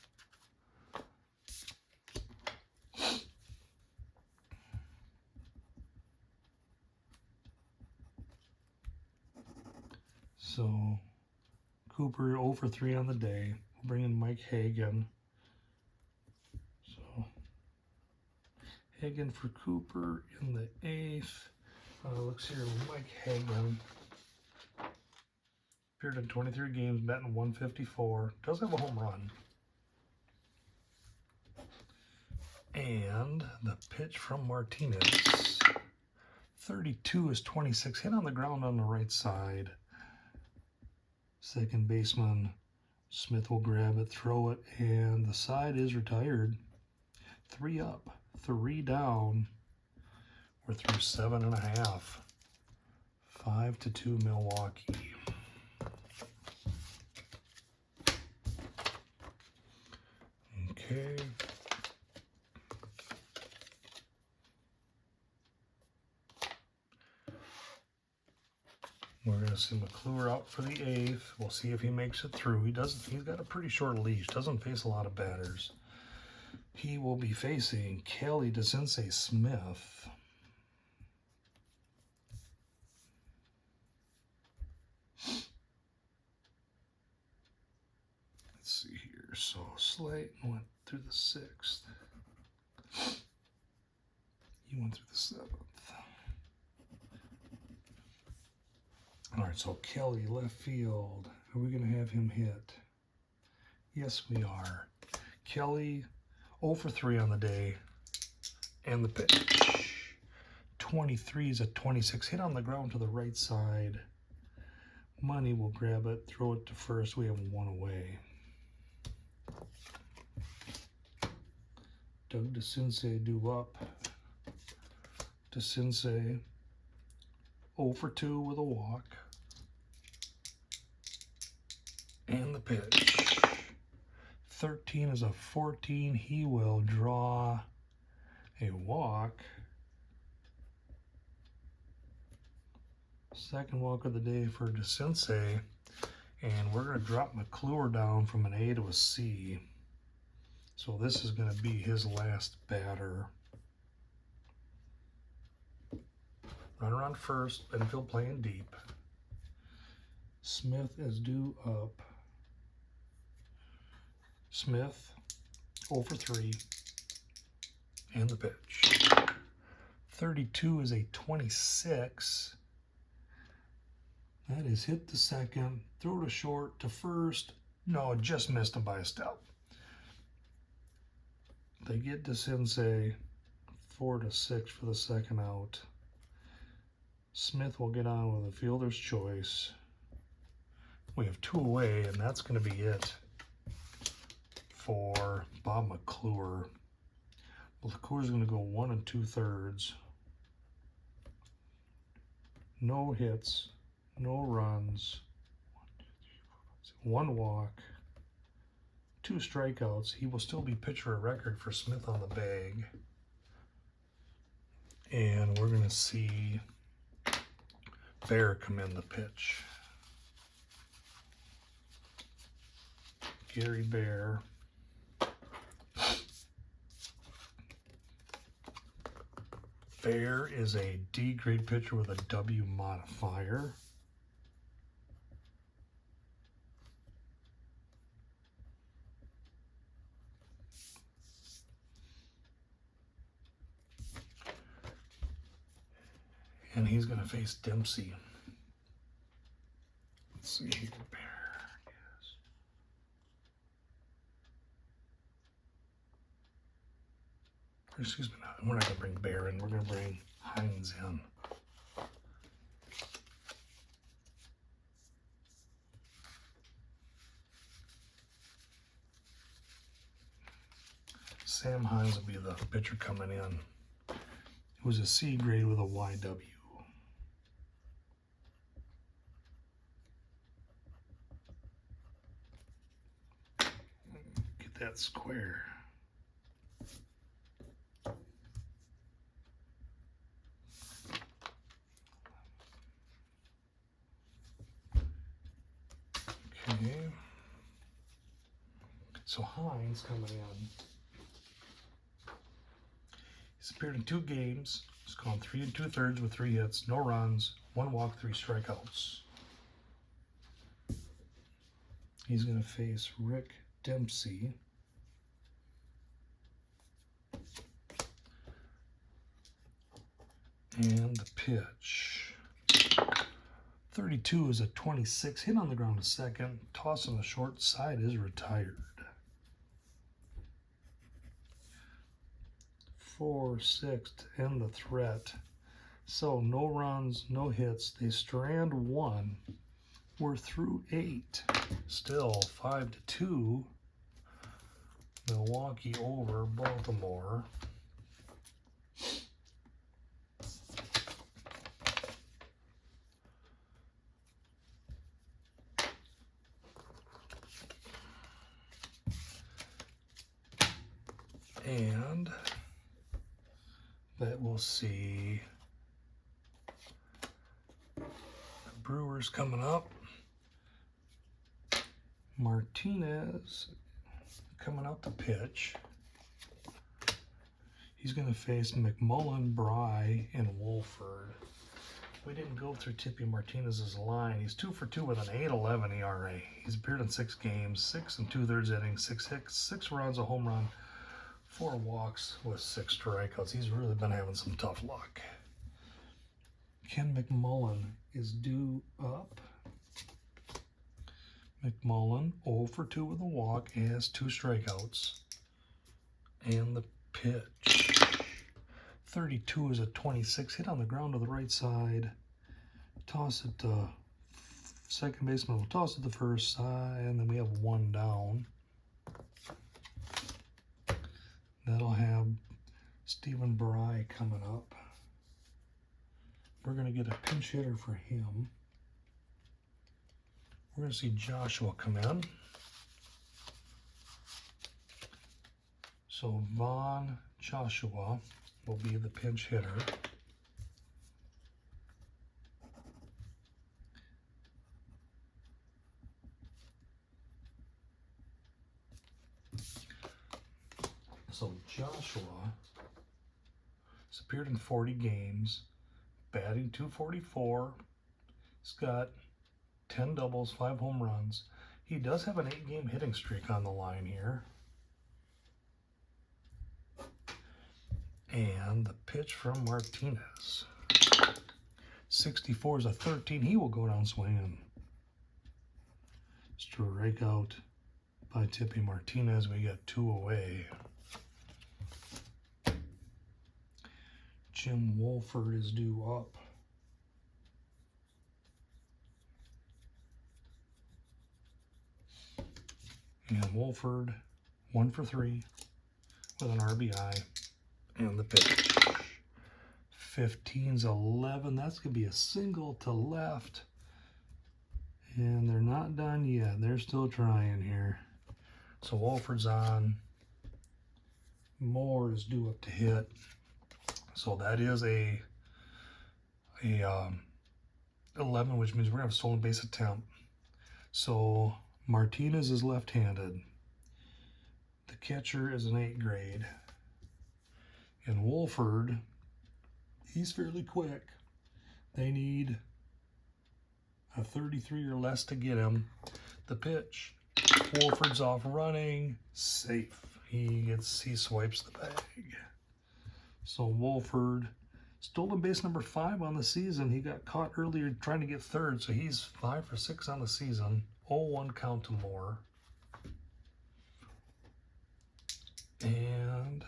So, Cooper 0 for 3 on the day. We'll bring in Mike Hagen. So, Hagen for Cooper in the 8th. Looks here, Mike Hagen. Appeared in 23 games, batting 154. Does have a home run. And the pitch from Martinez. 32 is 26. Hit on the ground on the right side. Second baseman Smith will grab it, throw it, and the side is retired. 3 up, 3 down. We're through 7.5. 5-2 Milwaukee. Okay. We're going to see McClure out for the 8th. We'll see if he makes it through. He's got a pretty short leash. Doesn't face a lot of batters. He will be facing Kelly DeCince Smith. Let's see here. So Slayton went through the 6th. He went through the 7th. All right, so Kelly, left field. Are we going to have him hit? Yes, we are. Kelly, 0 for 3 on the day. And the pitch. 23 is a 26. Hit on the ground to the right side. Money will grab it, throw it to first. We have 1 away. Doug DeCince due up. DeCince, 0 for 2 with a walk. And the pitch. 13 is a 14. He will draw a walk. Second walk of the day for DeCince. And we're going to drop McClure down from an A to a C. So this is going to be his last batter. Runner on first, Benfield playing deep. Smith is due up. Smith, 0 for 3. And the pitch. 32 is a 26. That is hit to second, throw to short, to first. No, just missed him by a step. They get DeCince 4 to 6 for the second out. Smith will get on with a fielder's choice. We have 2 away, and that's going to be it for Bob McClure. LaCour's going to go 1 2/3. No hits, no runs, 1 walk, 2 strikeouts. He will still be pitcher of record for Smith on the bag. And we're going to see Bear come in the pitch. Gary Bear. Bear is a D grade pitcher with a W modifier. And he's going to face Dempsey. Let's see here, Bear. Yes. Excuse me, we're not going to bring Bear in. We're going to bring Hines in. Sam Hines will be the pitcher coming in. It was a C grade with a YW. Get that square. Okay. So Hines coming in. He's appeared in 2 games. He's gone 3 2/3 with 3 hits, no runs, 1 walk, 3 strikeouts. He's going to face Rick Dempsey. And the pitch. 32 is a 26. Hit on the ground to second. Toss on the short side is retired. 4, 6 to end the threat. So no runs, no hits. They strand 1. We're through 8. Still 5-2. Milwaukee over Baltimore. And that we'll see the Brewers coming up. Martinez coming out to pitch. He's going to face McMullen, Bry, and Wolford. We didn't go through Tippy Martinez's line. He's 2 for 2 with an 8.11 ERA. He's appeared in 6 games, 6 2/3 innings, 6 hits, 6 runs, a home run, 4 walks with 6 strikeouts. He's really been having some tough luck. Ken McMullen is due up. McMullen 0 for 2 with a walk, has 2 strikeouts. And the pitch. 32 is a 26. Hit on the ground to the right side. Toss it to second baseman. Will toss it to first side, and then we have 1 down. That'll have Stephen Bry coming up. We're going to get a pinch hitter for him. We're going to see Joshua come in. So Von Joshua will be the pinch hitter. So Joshua has appeared in 40 games, batting .244. He's got 10 doubles, 5 home runs. He does have an 8-game hitting streak on the line here. And the pitch from Martinez. 64 is a 13. He will go down swinging. Strikeout by Tippy Martinez. We got 2 away. Jim Wolford is due up. And Wolford 1 for 3 with an RBI. And the pitch. 15's 11. That's going to be a single to left. And they're not done yet. They're still trying here. So Wolford's on. Moore is due up to hit. So that is a 11, which means we're going to have a stolen base attempt. So Martinez is left-handed. The catcher is an 8th grade. And Wolford, he's fairly quick. They need a 33 or less to get him. The pitch. Wolford's off running. Safe. He swipes the bag. So Wolford, stolen base number 5 on the season. He got caught earlier trying to get third, so he's 5 for 6 on the season. 0-1 count to Moore. And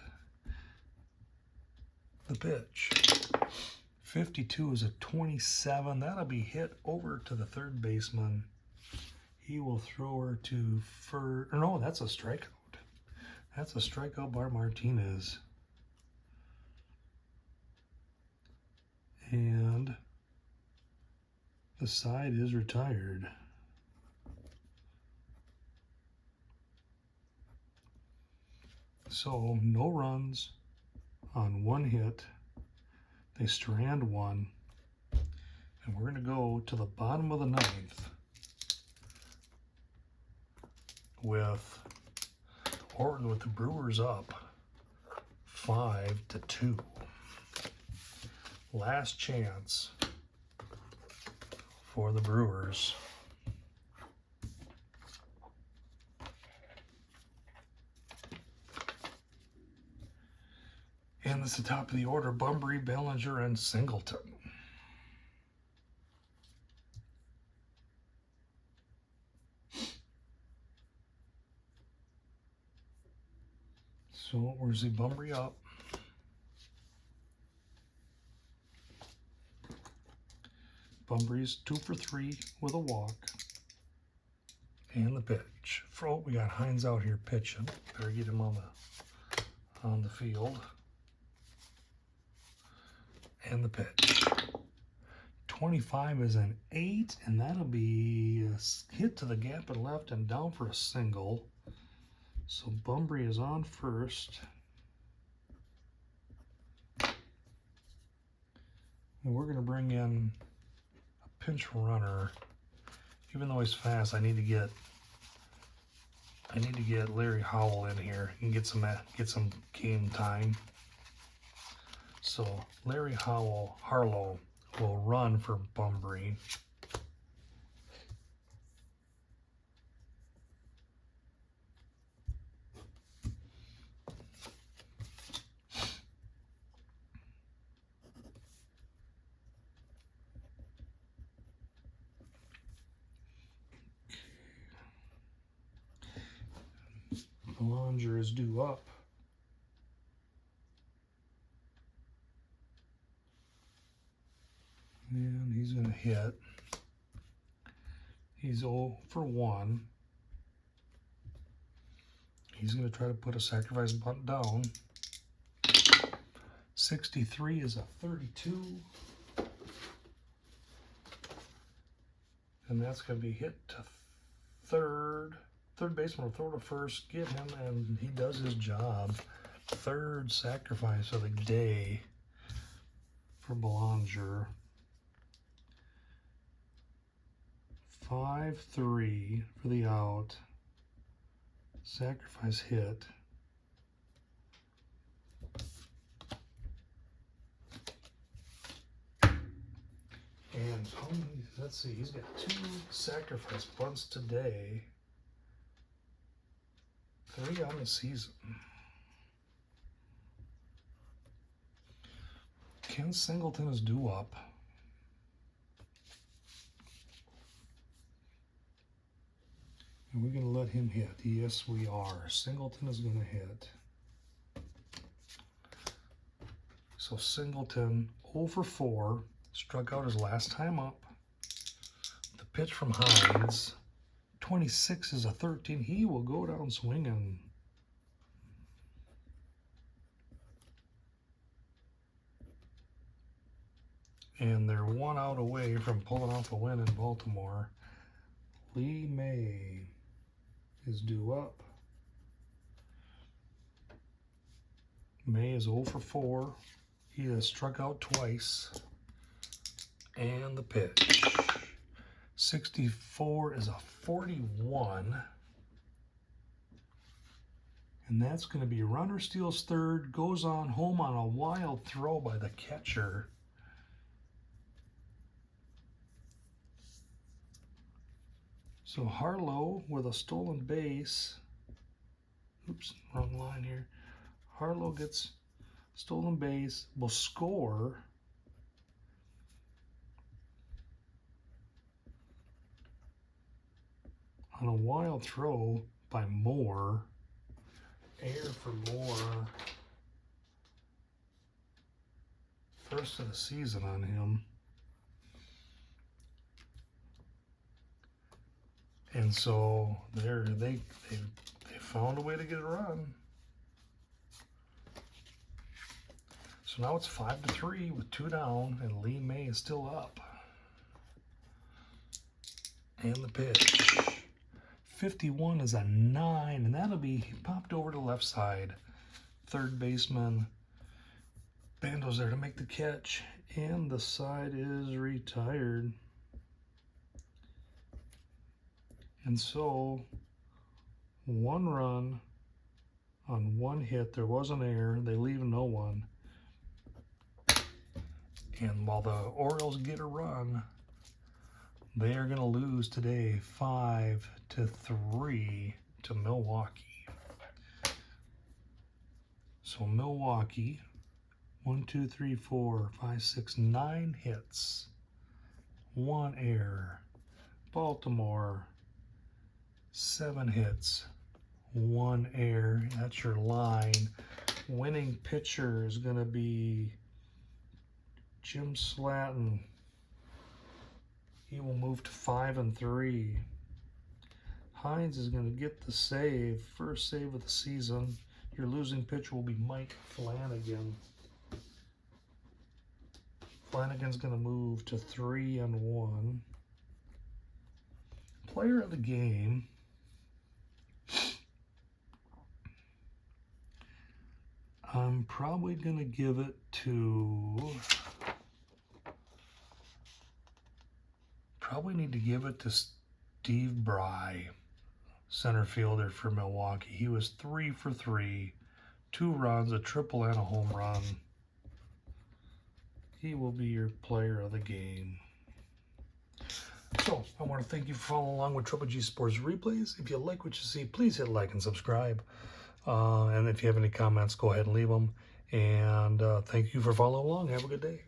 the pitch. 52 is a 27. That'll be hit over to the third baseman. He will throw her to first. No, that's a strikeout. That's a strikeout by Martinez. And the side is retired. So no runs on 1 hit. They strand 1. And we're going to go to the bottom of the 9th with the Brewers up 5-2. Last chance for the Brewers. And this is the top of the order: Bunbury, Bellinger, and Singleton. So where's the Bunbury up? Bunbury's 2 for 3 with a walk. And the pitch. Oh, we got Hines out here pitching. Better get him on the field. And the pitch. 25 is an 8, and that'll be a hit to the gap and left and down for a single. So Bunbury is on first. And we're going to bring in a pinch runner. Even though he's fast, I need to get Larry Howell in here and get some game time. So Larry Harlow will run for Bunbury. Bellinger is due up. And he's going to hit. He's 0 for 1. He's going to try to put a sacrifice bunt down. 63 is a 32. And that's going to be hit to third. Third baseman will throw to first, get him, and he does his job. Third sacrifice of the day for Bellinger. 5-3 for the out. Sacrifice hit. And let's see, he's got 2 sacrifice bunts today. 3 on the season. Ken Singleton is due up. And we're going to let him hit. Yes, we are. Singleton is going to hit. So Singleton, 0 for 4, struck out his last time up. The pitch from Hines. 26 is a 13. He will go down swinging. And they're 1 out away from pulling off a win in Baltimore. Lee May is due up. May is 0 for 4. He has struck out twice. And the pitch. 64 is a 41. And that's going to be runner steals third, goes on home on a wild throw by the catcher. So Harlow with a stolen base. Oops, wrong line here. Harlow gets stolen base, will score. On a wild throw by Moore. Air for Moore. First of the season on him. And so they found a way to get a run. So now it's 5-3 with 2 down, and Lee May is still up. And the pitch. 51 is a 9, and that'll be popped over to the left side. Third baseman Bando's there to make the catch, and the side is retired. And so 1 run on 1 hit. There was an error. They leave no one. And while the Orioles get a run, they are going to lose today 5-3 to Milwaukee. So Milwaukee, 1, 2, 3, 4, 5, 6, 9 hits, 1 error. Baltimore, 7 hits, 1 error. That's your line. Winning pitcher is going to be Jim Slatton. He will move to 5-3. Hines is going to get the save, first save of the season. Your losing pitcher will be Mike Flanagan. Flanagan's going to move to 3-1. Player of the game. I'm probably going to give it to... Probably need to give it to Steve Bry, center fielder for Milwaukee. He was 3 for 3, 2 runs, a triple, and a home run. He will be your player of the game. So, I want to thank you for following along with Triple G Sports Replays. If you like what you see, please hit like and subscribe. And if you have any comments, go ahead and leave them. And thank you for following along. Have a good day.